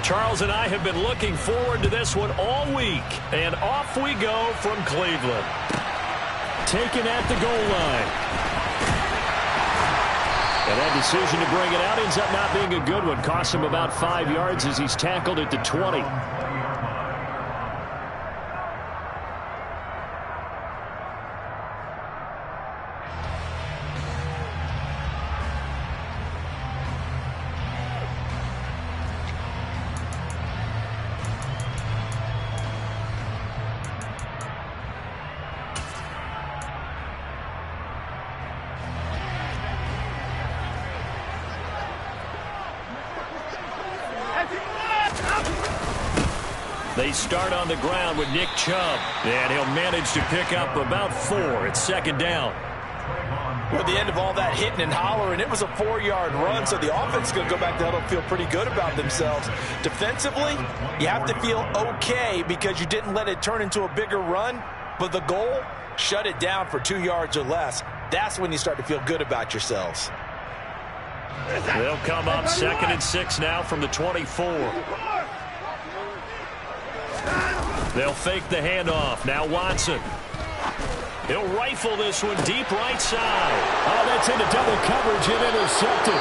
Charles and I have been looking forward to this one all week. And off we go from Cleveland. Taken at the goal line. And that decision to bring it out ends up not being a good one. Costs him about 5 yards as he's tackled at the 20. They start on the ground with Nick Chubb, and he'll manage to pick up about 4. It's second down. Well, at the end of all that hitting and hollering, it was a 4-yard run, so the offense is going to go back to huddle and feel pretty good about themselves. Defensively, you have to feel okay because you didn't let it turn into a bigger run, but the goal, shut it down for 2 yards or less. That's when you start to feel good about yourselves. They'll come up 2nd and 6 now from the 24. They'll fake the handoff. Now Watson. He'll rifle this one deep right side. Oh, that's into double coverage and intercepted.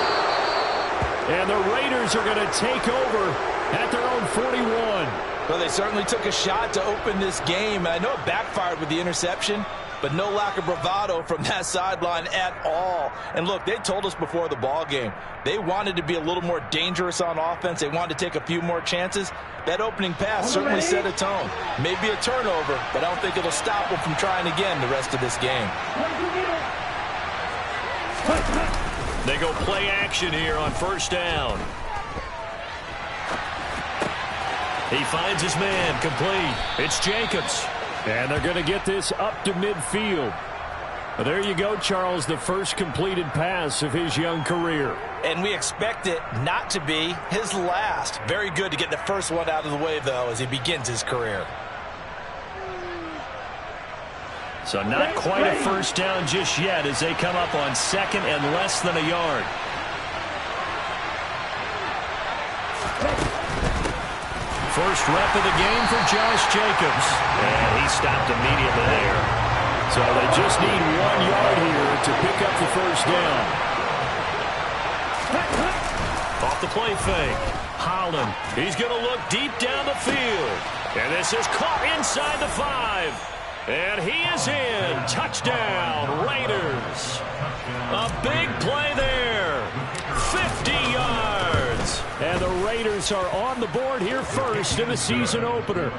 And the Raiders are going to take over at their own 41. Well, they certainly took a shot to open this game. I know it backfired with the interception, but no lack of bravado from that sideline at all. And look, they told us before the ball game, they wanted to be a little more dangerous on offense. They wanted to take a few more chances. That opening pass certainly set a tone. Maybe a turnover, but I don't think it'll stop them from trying again the rest of this game. They go play action here on first down. He finds his man complete. It's Jacobs. And they're going to get this up to midfield. Well, there you go, Charles, the first completed pass of his young career. And we expect it not to be his last. Very good to get the first one out of the way, though, as he begins his career. So not quite a first down just yet as they come up on 2nd and less than a yard. First rep of the game for Josh Jacobs. And he stopped immediately there. So they just need 1 yard here to pick up the first down. Off the play fake. Holland. He's going to look deep down the field. And this is caught inside the 5. And he is in. Touchdown, Raiders. A big play there. 50 yards. And the Raiders are on the board here first in the season opener.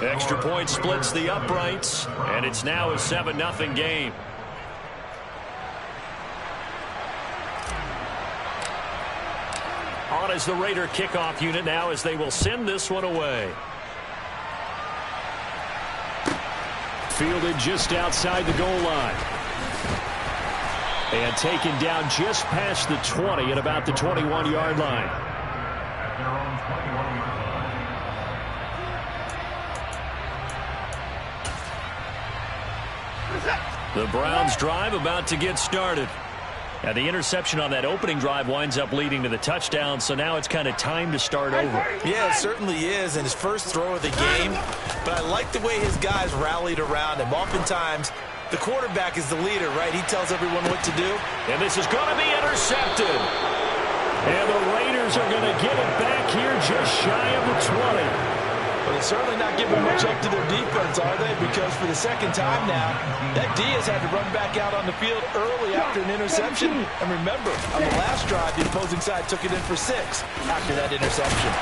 Extra point splits the uprights, and it's now a 7-0 game. On as the Raider kickoff unit now as they will send this one away. Fielded just outside the goal line. And taken down just past the 20 at about the 21-yard line. The Browns drive about to get started. Now the interception on that opening drive winds up leading to the touchdown, so now it's kind of time to start over. Yeah, it certainly is, and his first throw of the game. But I like the way his guys rallied around him. Oftentimes, the quarterback is the leader, right? He tells everyone what to do. And this is going to be intercepted. And the Raiders are going to get it back here just shy of the 20. But they're certainly not giving much up to their defense, are they? Because for the second time now, that D has had to run back out on the field early after an interception. And remember, on the last drive, the opposing side took it in for 6 after that interception.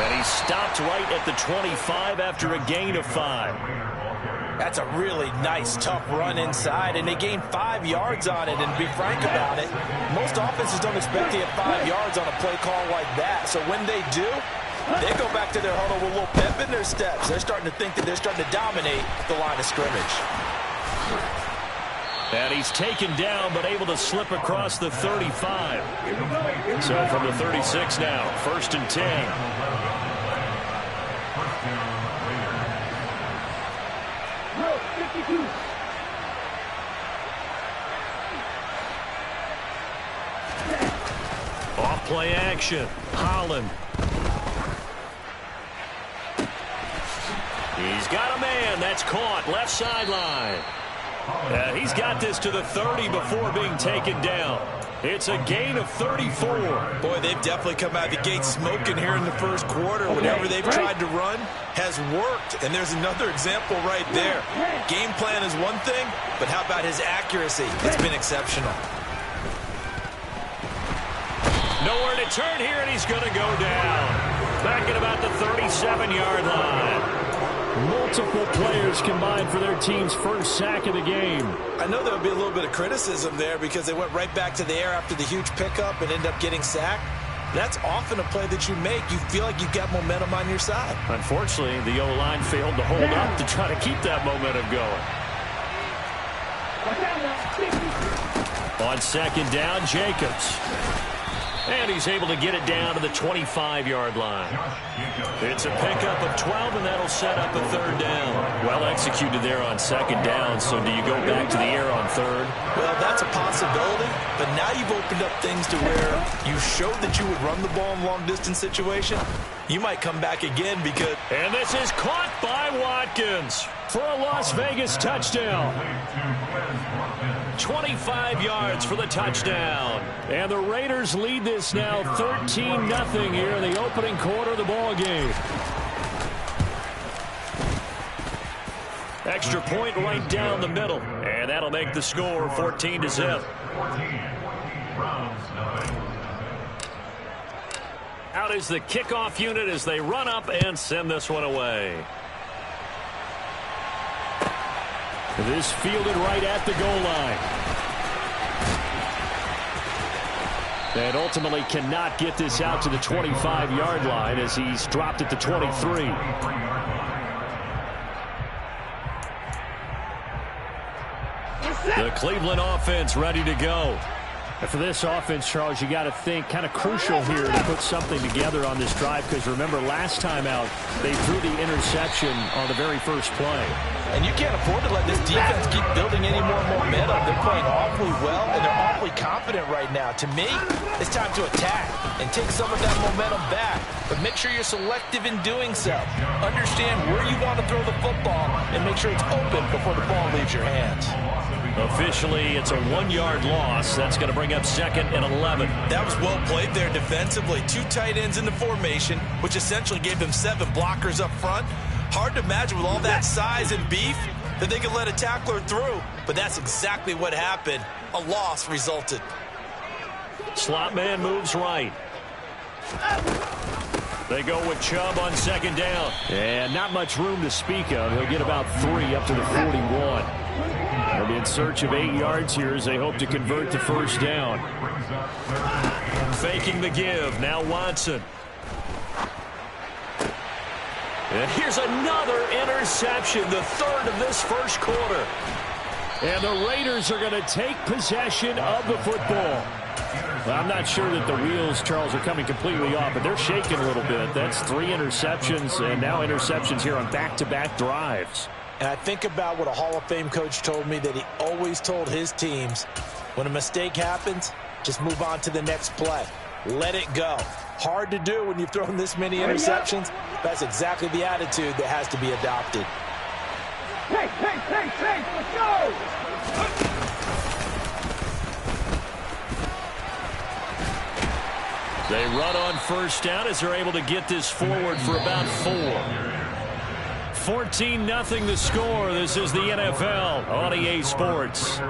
And he stopped right at the 25 after a gain of 5. That's a really nice, tough run inside, and they gained 5 yards on it. And to be frank about it, most offenses don't expect to get 5 yards on a play call like that. So when they do, they go back to their huddle with a little pep in their steps. They're starting to think that they're starting to dominate the line of scrimmage. And he's taken down, but able to slip across the 35. So from the 36 now, 1st and 10. Off play action. Holland. He's got a man. That's caught. Left sideline. He's got this to the 30 before being taken down. It's a gain of 34. Boy, they've definitely come out of the gate smoking here in the first quarter. Whatever they've tried to run has worked. And there's another example right there. Game plan is one thing, but how about his accuracy? It's been exceptional. Nowhere to turn here, and he's going to go down. Back at about the 37-yard line. Multiple players combined for their team's first sack of the game. I know there would be a little bit of criticism there because they went right back to the air after the huge pickup and ended up getting sacked. That's often a play that you make. You feel like you've got momentum on your side. Unfortunately, the O-line failed to hold up to try to keep that momentum going. On second down, Jacobs. And he's able to get it down to the 25-yard line. It's a pickup of 12, and that'll set up a third down. Well executed there on second down, so do you go back to the air on third? Well, that's a possibility, but now you've opened up things to where you showed that you would run the ball in long-distance situation. You might come back again because... And this is caught by Watkins for a Las Vegas touchdown. 25 yards for the touchdown. And the Raiders lead this now 13-0 here in the opening quarter of the ball game. Extra point right down the middle. And that'll make the score 14-0. Out is the kickoff unit as they run up and send this one away. This fielded right at the goal line. And ultimately cannot get this out to the 25-yard line as he's dropped at the 23. The Cleveland offense ready to go. And for this offense, Charles, you got to think kind of crucial here to put something together on this drive because remember last time out they threw the interception on the very first play. And you can't afford to let this defense keep building any more momentum. They're playing awfully well, and they're awfully confident right now. To me, it's time to attack and take some of that momentum back. But make sure you're selective in doing so. Understand where you want to throw the football and make sure it's open before the ball leaves your hands. Officially, it's a 1-yard loss. That's going to bring up second and 11. That was well played there defensively. 2 tight ends in the formation, which essentially gave them 7 blockers up front. Hard to imagine with all that size and beef that they could let a tackler through. But that's exactly what happened. A loss resulted. Slot man moves right. They go with Chubb on second down. And not much room to speak of. He'll get about 3 up to the 41. They'll be in search of 8 yards here as they hope to convert the first down. Faking the give. Now Watson. And here's another interception, the third of this first quarter. And the Raiders are going to take possession of the football. Well, I'm not sure that the wheels, Charles, are coming completely off, but they're shaking a little bit. That's 3 interceptions, and now interceptions here on back-to-back drives. And I think about what a Hall of Fame coach told me that he always told his teams, when a mistake happens, just move on to the next play. Let it go. Hard to do when you've thrown this many interceptions. That's exactly the attitude that has to be adopted. Hey, let's go! They run on first down as they're able to get this forward for about 4. 14-0 the score. This is the NFL on EA Sports.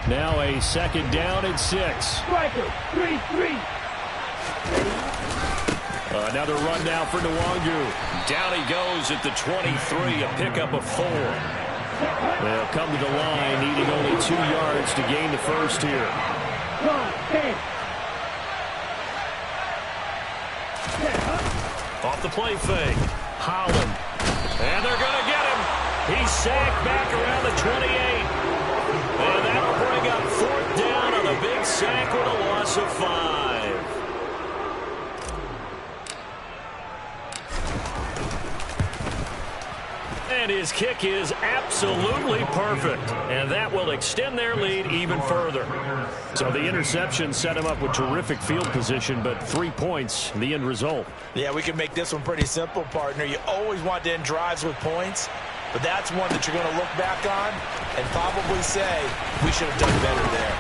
Now a second down and 6. Striker, 3-3. Another run now for Nwangu. Down he goes at the 23, a pickup of 4. They'll come to the line, needing only 2 yards to gain the first here. Off the play fake. Holland. And they're going to get him. He's sacked back around the 28. And that'll bring up 4th down on a big sack with a loss of 5. And his kick is absolutely perfect. And that will extend their lead even further. So the interception set him up with terrific field position, but 3 points, the end result. Yeah, we can make this one pretty simple, partner. You always want to end drives with points, but that's one that you're going to look back on and probably say, we should have done better there.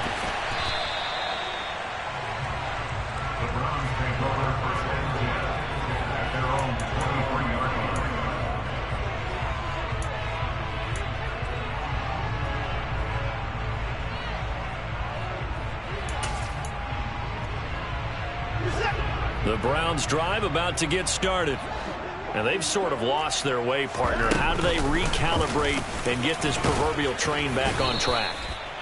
The Browns drive about to get started. And they've sort of lost their way, partner. How do they recalibrate and get this proverbial train back on track?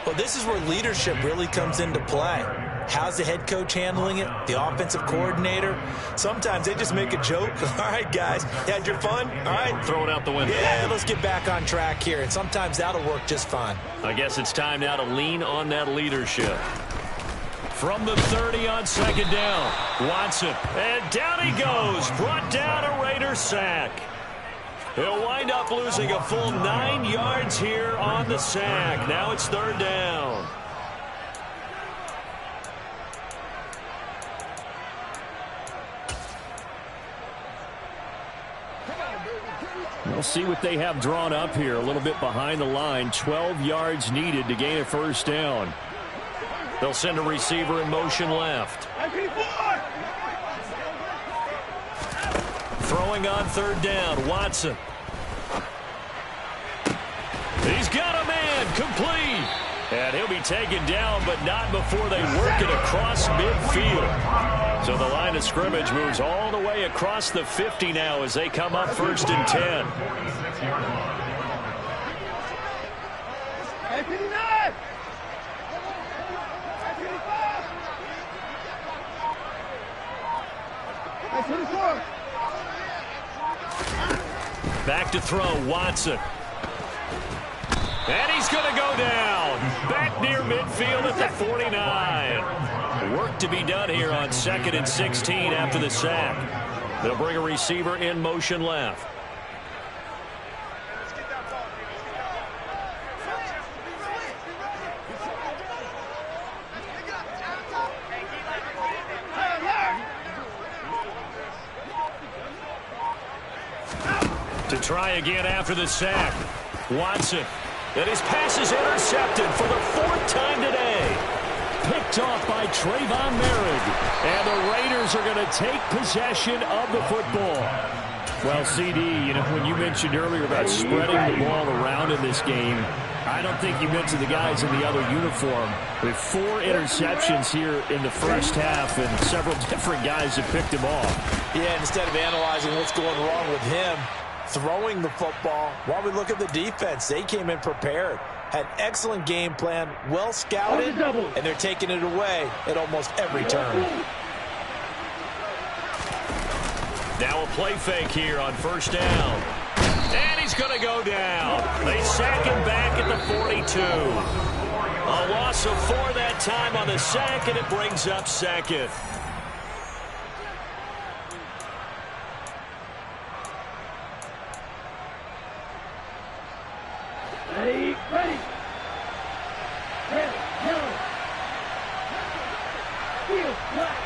Well, this is where leadership really comes into play. How's the head coach handling it? The offensive coordinator? Sometimes they just make a joke. All right, guys, you had your fun? All right. Throw it out the window. Yeah, let's get back on track here. And sometimes that'll work just fine. I guess it's time now to lean on that leadership. From the 30 on 2nd down. Watson. And down he goes. Brought down a Raider sack. He'll wind up losing a full 9 yards here on the sack. Now it's 3rd down. We'll see what they have drawn up here. A little bit behind the line. 12 yards needed to gain a 1st down. They'll send a receiver in motion left. Throwing on 3rd down, Watson. He's got a man, complete. And he'll be taken down, but not before they work it across midfield. So the line of scrimmage moves all the way across the 50 now as they come up 1st and 10. Back to throw, Watson. And he's going to go down. Back near midfield at the 49. Work to be done here on 2nd and 16 after the sack. They'll bring a receiver in motion left. To try again after the sack. Watson. And his pass is intercepted for the 4th time today. Picked off by Trayvon Merrick. And the Raiders are going to take possession of the football. Well, CD, you know, when you mentioned earlier about spreading the ball around in this game, I don't think you mentioned the guys in the other uniform. With 4 interceptions here in the first half, and several different guys have picked him off. Yeah, instead of analyzing what's going wrong with him, throwing the football, while we look at the defense, they came in prepared, had excellent game plan, well scouted, and they're taking it away at almost every turn. Now a play fake here on 1st down. And he's going to go down. They sack him back at the 42. A loss of 4 that time on the sack, and it brings up 2nd. Ready. Red, yellow. Field, black.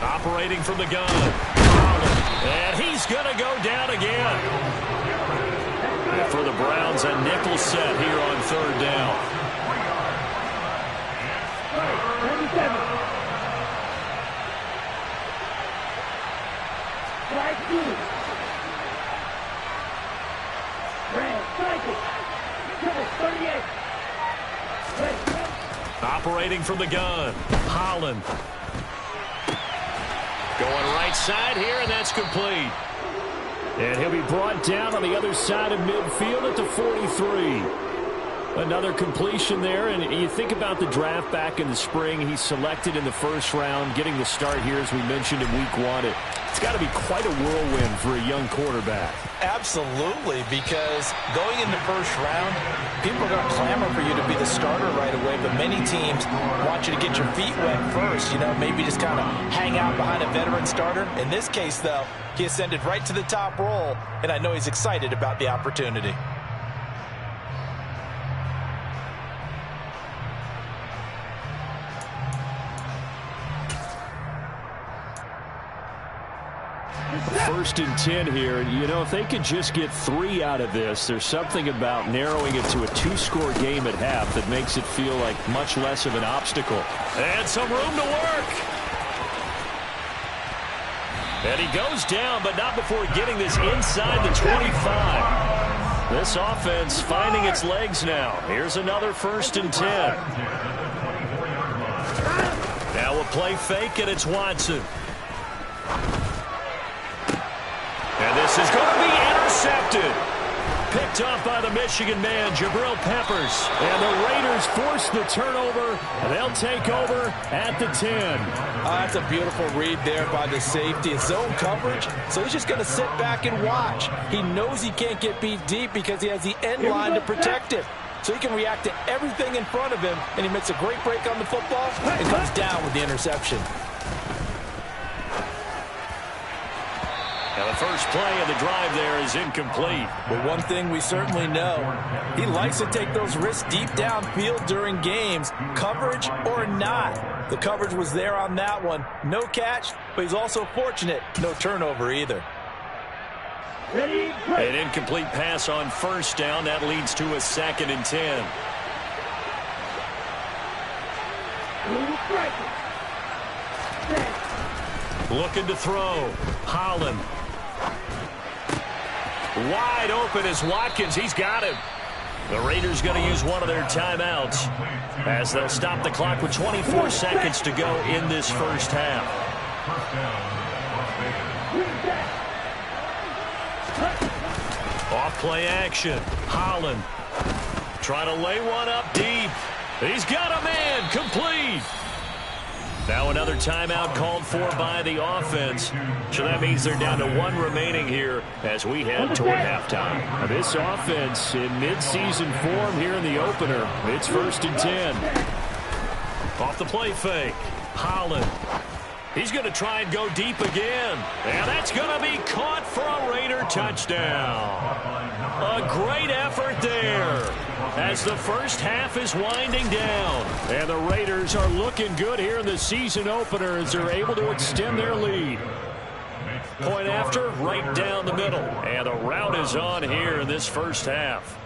Operating from the gun. And he's going to go down again. And for the Browns, a nickel set here on 3rd down. 37. Black, blue. Red, cycle. Triple, 38. Red. Operating from the gun. Holland. Going right side here, and that's complete. And he'll be brought down on the other side of midfield at the 43. Another completion there, and you think about the draft back in the spring. He's selected in the first round, getting the start here, as we mentioned, in week 1. It's got to be quite a whirlwind for a young quarterback. Absolutely, because going in the first round, people are going to clamor for you to be the starter right away, but many teams want you to get your feet wet first, maybe just kind of hang out behind a veteran starter. In this case, though, he ascended right to the top role, and I know he's excited about the opportunity. First and 10 here. If they could just get 3 out of this, there's something about narrowing it to a 2-score game at half that makes it feel like much less of an obstacle. And some room to work. And he goes down, but not before getting this inside the 25. This offense finding its legs now. Here's another first and 10. Now a play fake, and it's Watson. And this is going to be intercepted. Picked off by the Michigan man, Jabril Peppers. And the Raiders force the turnover. And they'll take over at the 10. That's a beautiful read there by the safety. It's zone coverage, so he's just going to sit back and watch. He knows he can't get beat deep because he has the end line to protect him. So he can react to everything in front of him, and he makes a great break on the football and comes down with the interception. Now the first play of the drive there is incomplete. But one thing we certainly know, he likes to take those risks deep downfield during games, coverage or not. The coverage was there on that one. No catch, but he's also fortunate. No turnover either. An incomplete pass on first down. That leads to a 2nd and 10. Looking to throw. Holland. Wide open is Watkins. He's got him. The Raiders going to use one of their timeouts as they'll stop the clock with 24 seconds to go in this first half. Off play action. Holland trying to lay one up deep. He's got a man. Complete. Now another timeout called for by the offense. So that means they're down to 1 remaining here as we head toward halftime. Now this offense in midseason form here in the opener. It's 1st and 10. Off the play fake. Holland. He's going to try and go deep again. And that's going to be caught for a Raider touchdown. A great effort there as the first half is winding down. And the Raiders are looking good here in the season opener as they're able to extend their lead. Point after, right down the middle. And the route is on here in this first half.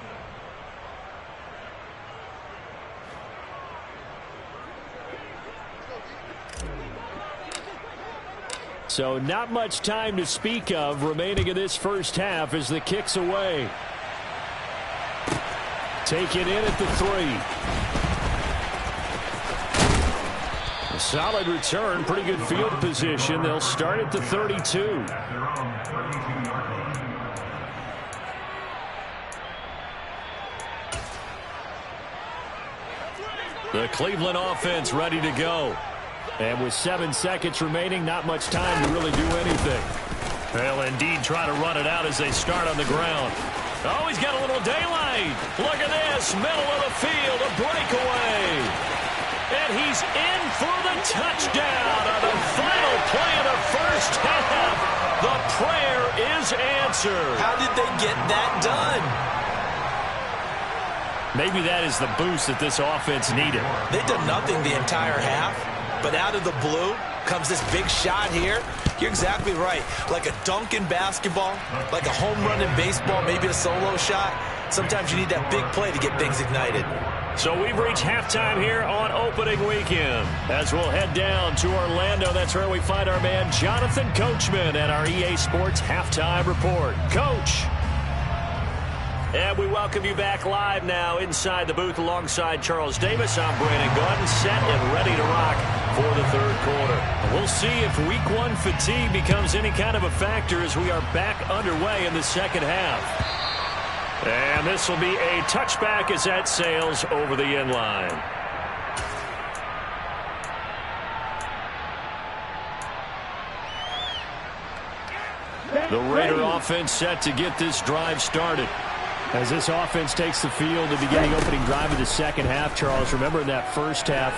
So not much time to speak of remaining in this first half as the kick's away. Taken in at the 3. A solid return, pretty good field position. They'll start at the 32. The Cleveland offense ready to go. And with 7 seconds remaining, not much time to really do anything. They'll indeed try to run it out as they start on the ground. Oh, he's got a little daylight. Look at this, middle of the field, a breakaway. And he's in for the touchdown on the final play of the first half. The prayer is answered. How did they get that done? Maybe that is the boost that this offense needed. They've done nothing the entire half. But out of the blue comes this big shot here. You're exactly right. Like a dunk in basketball, like a home run in baseball, maybe a solo shot. Sometimes you need that big play to get things ignited. So we've reached halftime here on opening weekend. As we'll head down to Orlando, that's where we find our man Jonathan Coachman at our EA Sports Halftime Report. Coach. And we welcome you back live now inside the booth alongside Charles Davis. I'm Brandon Gaudin, set and ready to rock for the third quarter. We'll see if week 1 fatigue becomes any kind of a factor as we are back underway in the second half. And And this will be a touchback as that sails over the end line. The Raider offense set to get this drive started. As this offense takes the field to begin the opening drive of the second half, Charles, remember in that first half,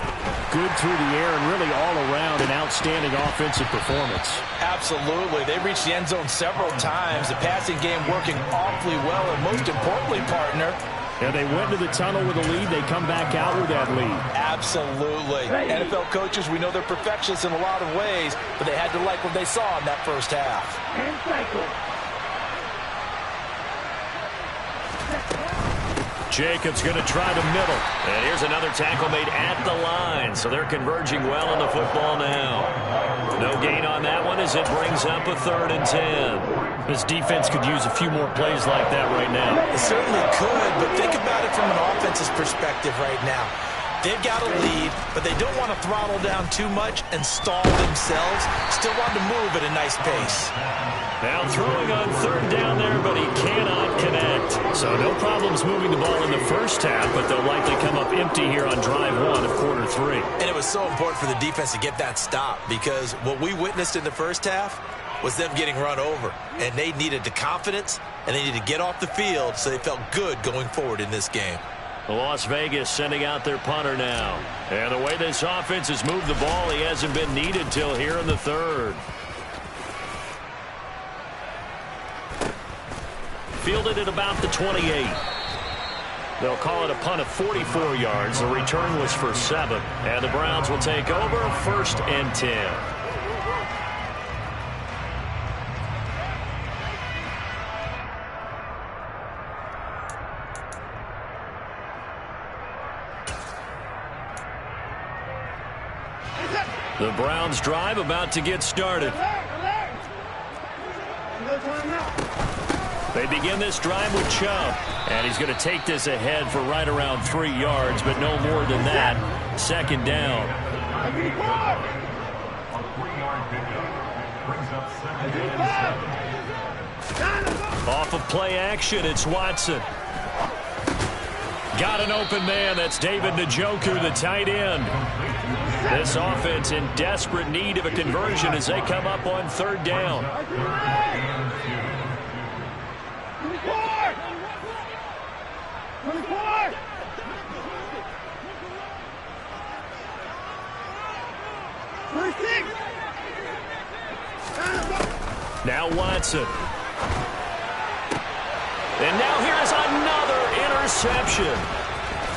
good through the air and really all around an outstanding offensive performance. Absolutely. They reached the end zone several times. The passing game working awfully well, and most importantly, partner, and they went to the tunnel with a lead. They come back out with that lead. Absolutely. NFL coaches, we know they're perfectionists in a lot of ways, but they had to like what they saw in that first half. And cycle. Jacobs going to try the middle. And here's another tackle made at the line. So they're converging well on the football now. No gain on that one as it brings up a 3rd and 10. This defense could use a few more plays like that right now. It certainly could, but think about it from an offense's perspective right now. They've got a lead, but they don't want to throttle down too much and stall themselves. Still want to move at a nice pace. Now throwing on 3rd down there, but he cannot connect. So no problems moving the ball in the first half, but they'll likely come up empty here on drive 1 of quarter 3. And it was so important for the defense to get that stop, because what we witnessed in the first half was them getting run over. And they needed the confidence, and they needed to get off the field so they felt good going forward in this game. Las Vegas sending out their punter now. And the way this offense has moved the ball, he hasn't been needed till here in the 3rd. Fielded at about the 28. They'll call it a punt of 44 yards. The return was for 7. And the Browns will take over 1st and 10. The Browns drive about to get started. They begin this drive with Chubb. And he's going to take this ahead for right around 3 yards, but no more than that. 2nd down. Off of play action, it's Watson. Got an open man. That's David Njoku, the tight end. This offense in desperate need of a conversion as they come up on 3rd down. Now Watson. And now here is another interception.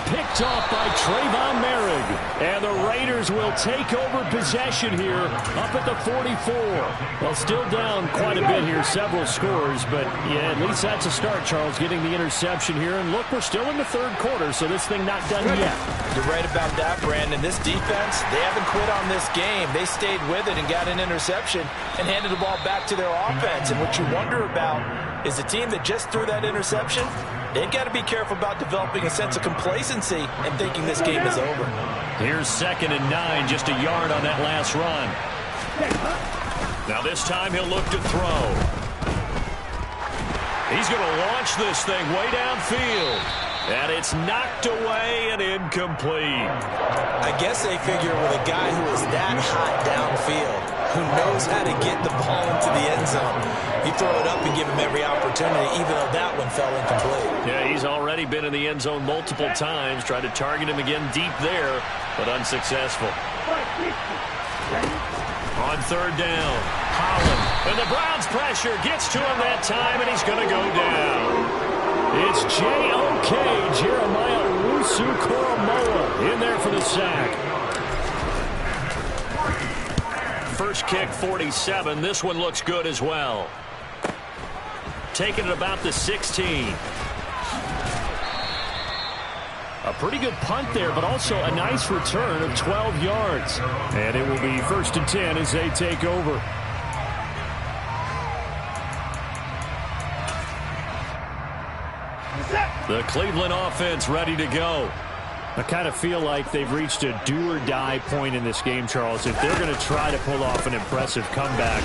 Picked off by Trayvon Merrick. And the Raiders will take over possession here up at the 44. Well, still down quite a bit here, several scores. But, yeah, at least that's a start, Charles, getting the interception here. And, look, we're still in the 3rd quarter, so this thing not done yet. You're right about that, Brandon. This defense, they haven't quit on this game. They stayed with it and got an interception and handed the ball back to their offense. And what you wonder about is the team that just threw that interception, they've got to be careful about developing a sense of complacency and thinking this game is over. Here's 2nd and 9, just a yard on that last run. Now this time he'll look to throw. He's going to launch this thing way downfield. And it's knocked away and incomplete. I guess they figure with a guy who is that hot downfield, who knows how to get the ball into the end zone, you throw it up and give him every opportunity, even though that one fell incomplete. Yeah, he's already been in the end zone multiple times. Tried to target him again deep there, but unsuccessful. On 3rd down, Holland. And the Browns pressure gets to him that time, and he's going to go down. It's J.O.K. Jeremiah Owusu-Koramoah in there for the sack. First kick, 47. This one looks good as well. Taking it about the 16. A pretty good punt there, but also a nice return of 12 yards. And it will be 1st and 10 as they take over. The Cleveland offense ready to go. I kind of feel like they've reached a do-or-die point in this game, Charles. If they're going to try to pull off an impressive comeback,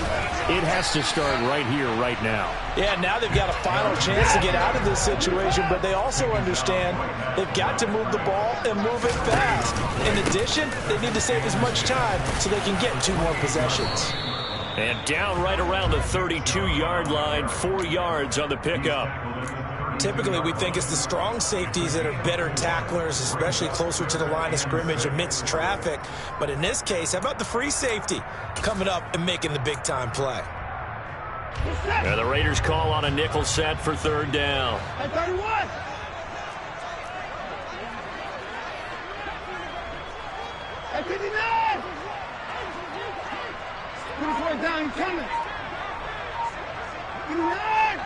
it has to start right here, right now. Yeah, now they've got a final chance to get out of this situation, but they also understand they've got to move the ball and move it fast. In addition, they need to save as much time so they can get 2 more possessions. And down right around the 32-yard line, 4 yards on the pickup. Typically, we think it's the strong safeties that are better tacklers, especially closer to the line of scrimmage amidst traffic. But in this case, how about the free safety coming up and making the big-time play? And the Raiders call on a nickel set for 3rd down. At 31. At 59. 24 down coming. 59.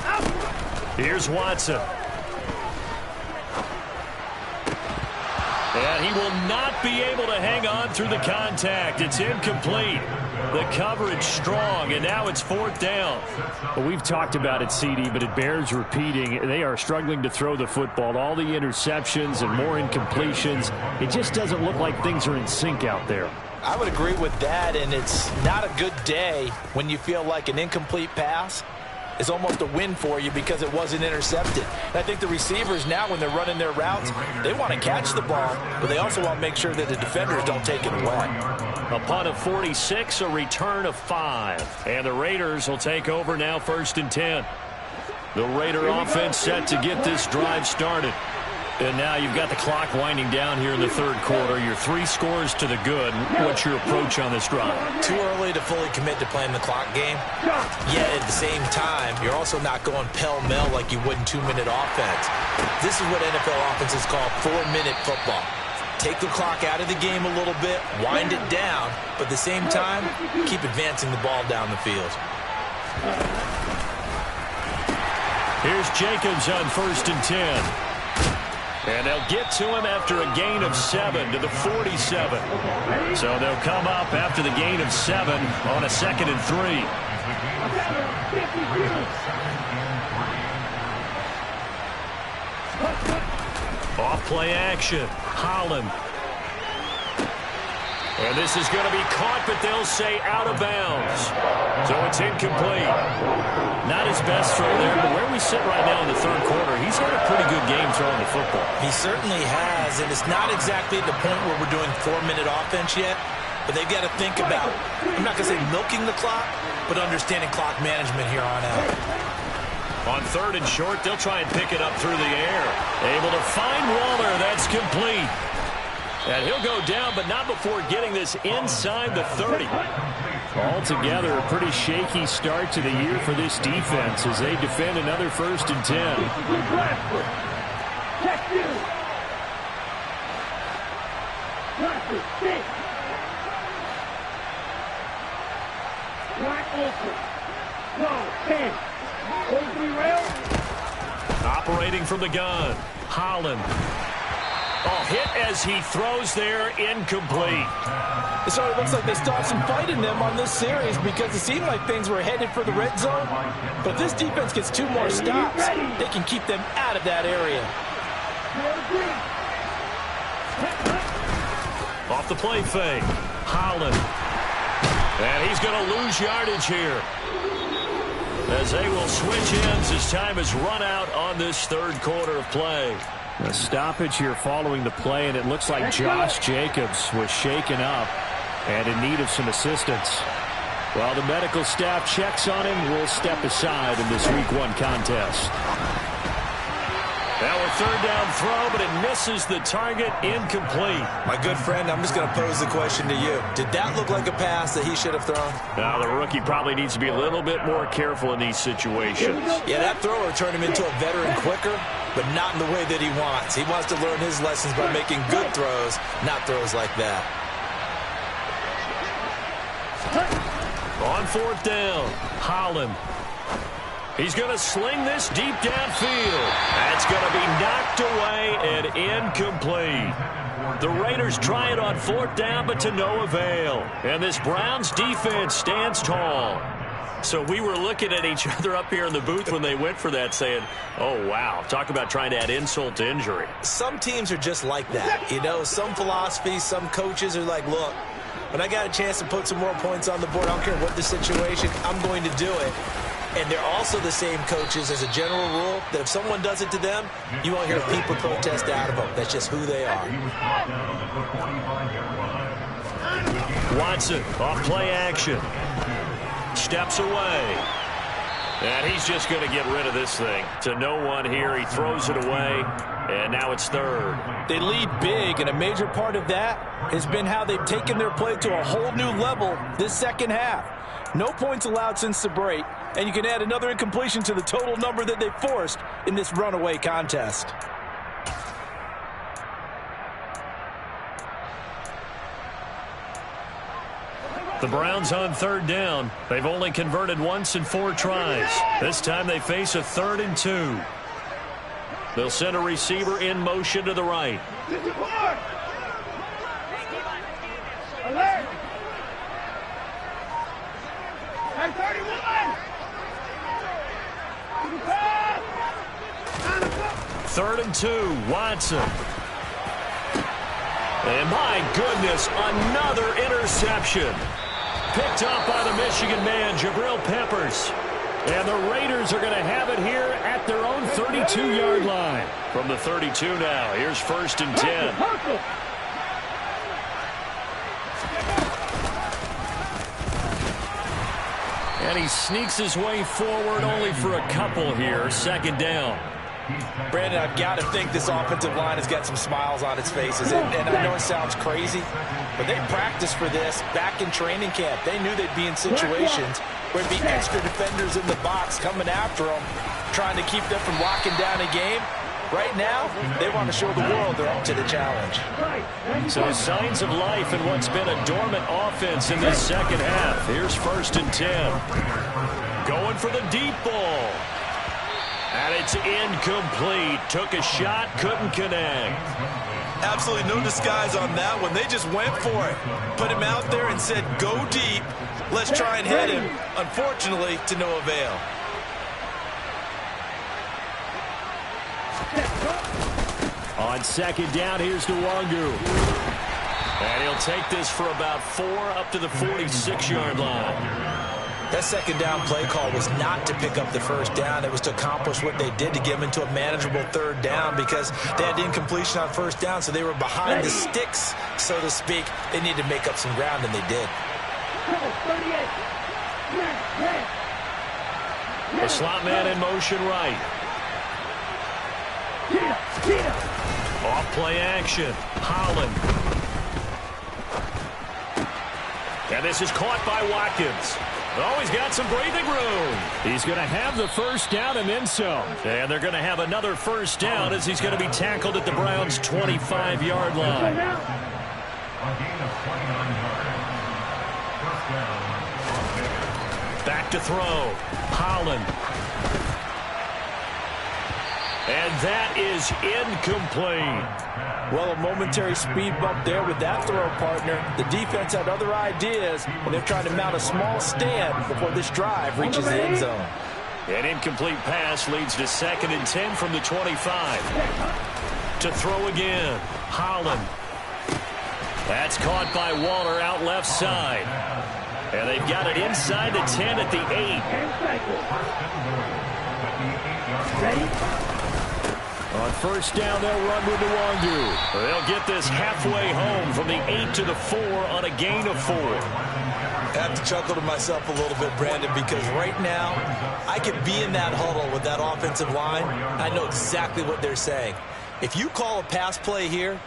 Out. Here's Watson. And he will not be able to hang on through the contact. It's incomplete. The coverage strong, and now it's 4th down. Well, we've talked about it, CD, but it bears repeating. They are struggling to throw the football. All the interceptions and more incompletions. It just doesn't look like things are in sync out there. I would agree with that, and it's not a good day when you feel like an incomplete pass is almost a win for you because it wasn't intercepted. And I think the receivers now, when they're running their routes, they want to catch the ball, but they also want to make sure that the defenders don't take it away. A punt of 46, a return of 5. And the Raiders will take over now, 1st and 10. The Raider offense set to get this drive started. And now you've got the clock winding down here in the 3rd quarter. You're 3 scores to the good. What's your approach on this drive? Too early to fully commit to playing the clock game. Yet at the same time, you're also not going pell-mell like you would in 2-minute offense. This is what NFL offenses call 4-minute football. Take the clock out of the game a little bit, wind it down, but at the same time, keep advancing the ball down the field. Here's Jacobs on 1st and 10. And they'll get to him after a gain of 7 to the 47. So they'll come up after the gain of 7 on a 2nd and 3. Off play action. Holland. And this is going to be caught, but they'll say out of bounds. So it's incomplete. Not his best throw there, but where we sit right now in the 3rd quarter, he's had a pretty good game throwing the football. He certainly has, and it's not exactly at the point where we're doing 4-minute offense yet, but they've got to think about, I'm not going to say milking the clock, but understanding clock management here on out. On 3rd and short, they'll try and pick it up through the air. Able to find Waller. That's complete. And he'll go down, but not before getting this inside the 30. Altogether, a pretty shaky start to the year for this defense as they defend another 1st and 10. Check you. Operating from the gun. Holland. Oh, hit as he throws there, incomplete. So it looks like they still have some fight in them on this series because it seemed like things were headed for the red zone. But if this defense gets 2 more stops, they can keep them out of that area. Off the play fake. Holland. And he's going to lose yardage here, as they will switch ends as time has run out on this 3rd quarter of play. A stoppage here following the play, and it looks like Josh Jacobs was shaken up and in need of some assistance. While the medical staff checks on him, we'll step aside in this Week 1 contest. Now a 3rd down throw, but it misses the target, incomplete. My good friend, I'm just going to pose the question to you. Did that look like a pass that he should have thrown? Now the rookie probably needs to be a little bit more careful in these situations. Yeah, that thrower turned him into a veteran quicker, but not in the way that he wants. He wants to learn his lessons by making good throws, not throws like that. On 4th down, Holland. He's going to sling this deep downfield. That's going to be knocked away and incomplete. The Raiders try it on 4th down, but to no avail. And this Browns defense stands tall. So we were looking at each other up here in the booth when they went for that saying, oh, wow, talk about trying to add insult to injury. Some teams are just like that. You know, some philosophies, some coaches are like, look, when I got a chance to put some more points on the board, I don't care what the situation, I'm going to do it. And they're also the same coaches as a general rule that if someone does it to them, you won't hear a peep or protest out of them. That's just who they are. Watson off play action. Steps away. And he's just going to get rid of this thing. To no one here. He throws it away. And now it's third. They lead big, and a major part of that has been how they've taken their play to a whole new level this second half. No points allowed since the break, and you can add another incompletion to the total number that they forced in this runaway contest. The Browns on third down. They've only converted once in 4 tries. This time they face a 3rd and 2. They'll send a receiver in motion to the right. Alert! Hey, 31! 3rd and 2, Watson. And my goodness, another interception. Picked up by the Michigan man, Jabril Peppers. And the Raiders are going to have it here at their own 32-yard line. From the 32 now, here's 1st and 10. And he sneaks his way forward only for a couple here. 2nd down. Brandon, I've got to think this offensive line has got some smiles on its faces. And I know it sounds crazy, but they practiced for this back in training camp. They knew they'd be in situations where there'd be extra defenders in the box coming after them, trying to keep them from locking down a game. Right now, they want to show the world they're up to the challenge. So signs of life in what's been a dormant offense in this second half. Here's 1st and 10. Going for the deep ball. And it's incomplete. Took a shot, couldn't connect. Absolutely no disguise on that one. They just went for it. Put him out there and said, go deep. Let's try and hit him. Unfortunately, to no avail. On 2nd down, here's Nwangu. And he'll take this for about 4 up to the 46-yard line. That 2nd down play call was not to pick up the 1st down. It was to accomplish what they did to get them into a manageable 3rd down because they had incompletion on 1st down, so they were behind the sticks, so to speak. They needed to make up some ground, and they did. The slot man in motion right. Off play action. Holland. And this is caught by Watkins. Oh, he's got some breathing room. He's going to have the 1st down and then some. And they're going to have another 1st down as he's going to be tackled at the Browns' 25-yard line. Back to throw. Holland. And that is incomplete. Well, a momentary speed bump there with that throw, partner. The defense had other ideas, and they're trying to mount a small stand before this drive reaches the end zone. An incomplete pass leads to 2nd and 10 from the 25. To throw again. Holland. That's caught by Waller out left side. And they've got it inside the 10 at the 8. On 1st down, they'll run with Nwangu. They'll get this halfway home from the 8 to the 4 on a gain of 4. I have to chuckle to myself a little bit, Brandon, because right now I could be in that huddle with that offensive line. I know exactly what they're saying. If you call a pass play here,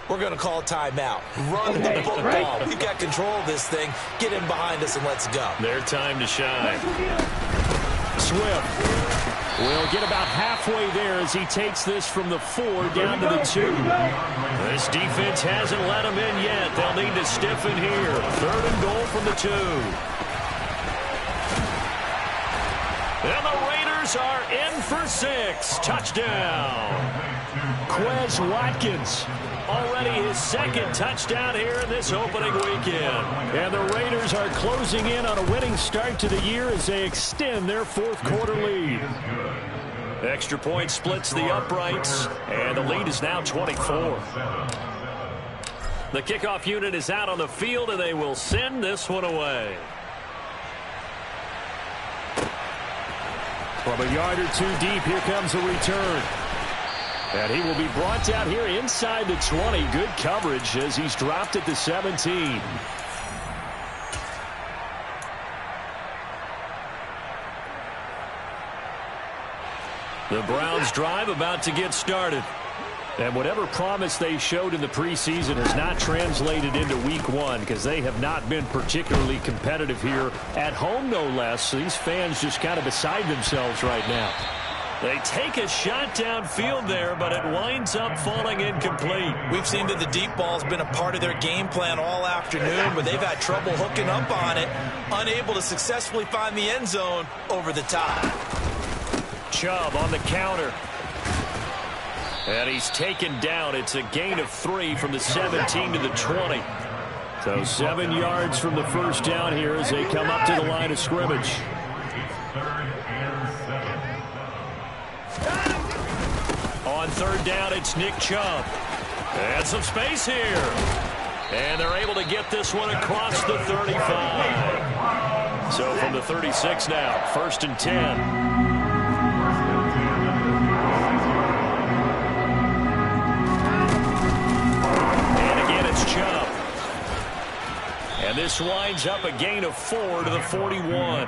we're going to call a timeout. Run the football. We've got control of this thing. Get in behind us and let's go. Their time to shine. Swift will get about halfway there as he takes this from the 4 down to the 2. This defense hasn't let him in yet. They'll need to stiffen here. 3rd and goal from the 2. And the Raiders are in for 6. Touchdown. Quez Watkins. Already his second touchdown here in this opening weekend. And the Raiders are closing in on a winning start to the year as they extend their fourth quarter lead. Extra point splits the uprights, and the lead is now 24. The kickoff unit is out on the field, and they will send this one away. From a yard or two deep, here comes a return. And he will be brought down here inside the 20. Good coverage as he's dropped at the 17. The Browns drive about to get started. And whatever promise they showed in the preseason has not translated into week one because they have not been particularly competitive here at home, no less. So these fans just kind of beside themselves right now. They take a shot downfield there, but it winds up falling incomplete. We've seen that the deep ball's been a part of their game plan all afternoon, but they've had trouble hooking up on it, unable to successfully find the end zone over the top. Chubb on the counter. And he's taken down. It's a gain of 3 from the 17 to the 20. So 7 yards from the first down here as they come up to the line of scrimmage. On third down, it's Nick Chubb. And some space here. And they're able to get this one across the 35. So from the 36 now, 1st and 10. Chubb. And this winds up a gain of 4 to the 41.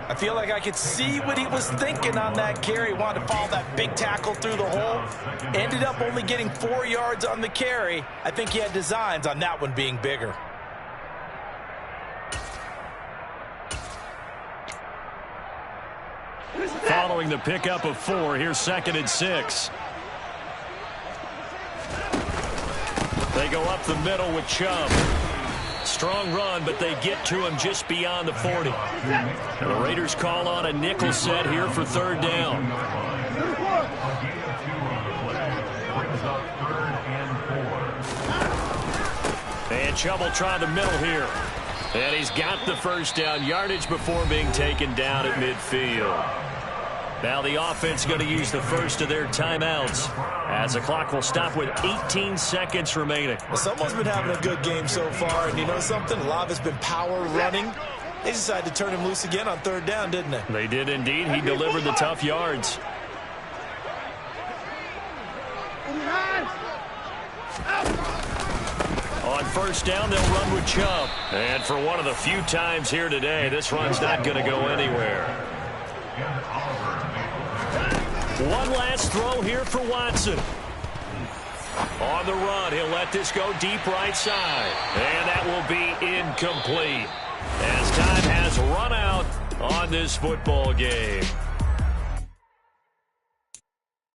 I feel like I could see what he was thinking on that carry. Wanted to follow that big tackle through the hole. Ended up only getting 4 yards on the carry. I think he had designs on that one being bigger. Following the pickup of 4, here's 2nd and 6. They go up the middle with Chubb. Strong run, but they get to him just beyond the 40. And the Raiders call on a nickel set here for 3rd down. And Chubb will try the middle here. And he's got the first down yardage before being taken down at midfield. Now the offense going to use the first of their timeouts as the clock will stop with 18 seconds remaining. Well, someone's been having a good game so far, and you know something? A lot of it's been power running. They decided to turn him loose again on 3rd down, didn't they? They did indeed. He delivered the tough yards. On 1st down, they'll run with Chubb. And for one of the few times here today, this run's not going to go anywhere. One last throw here for Watson. On the run, he'll let this go deep right side. And that will be incomplete as time has run out on this football game.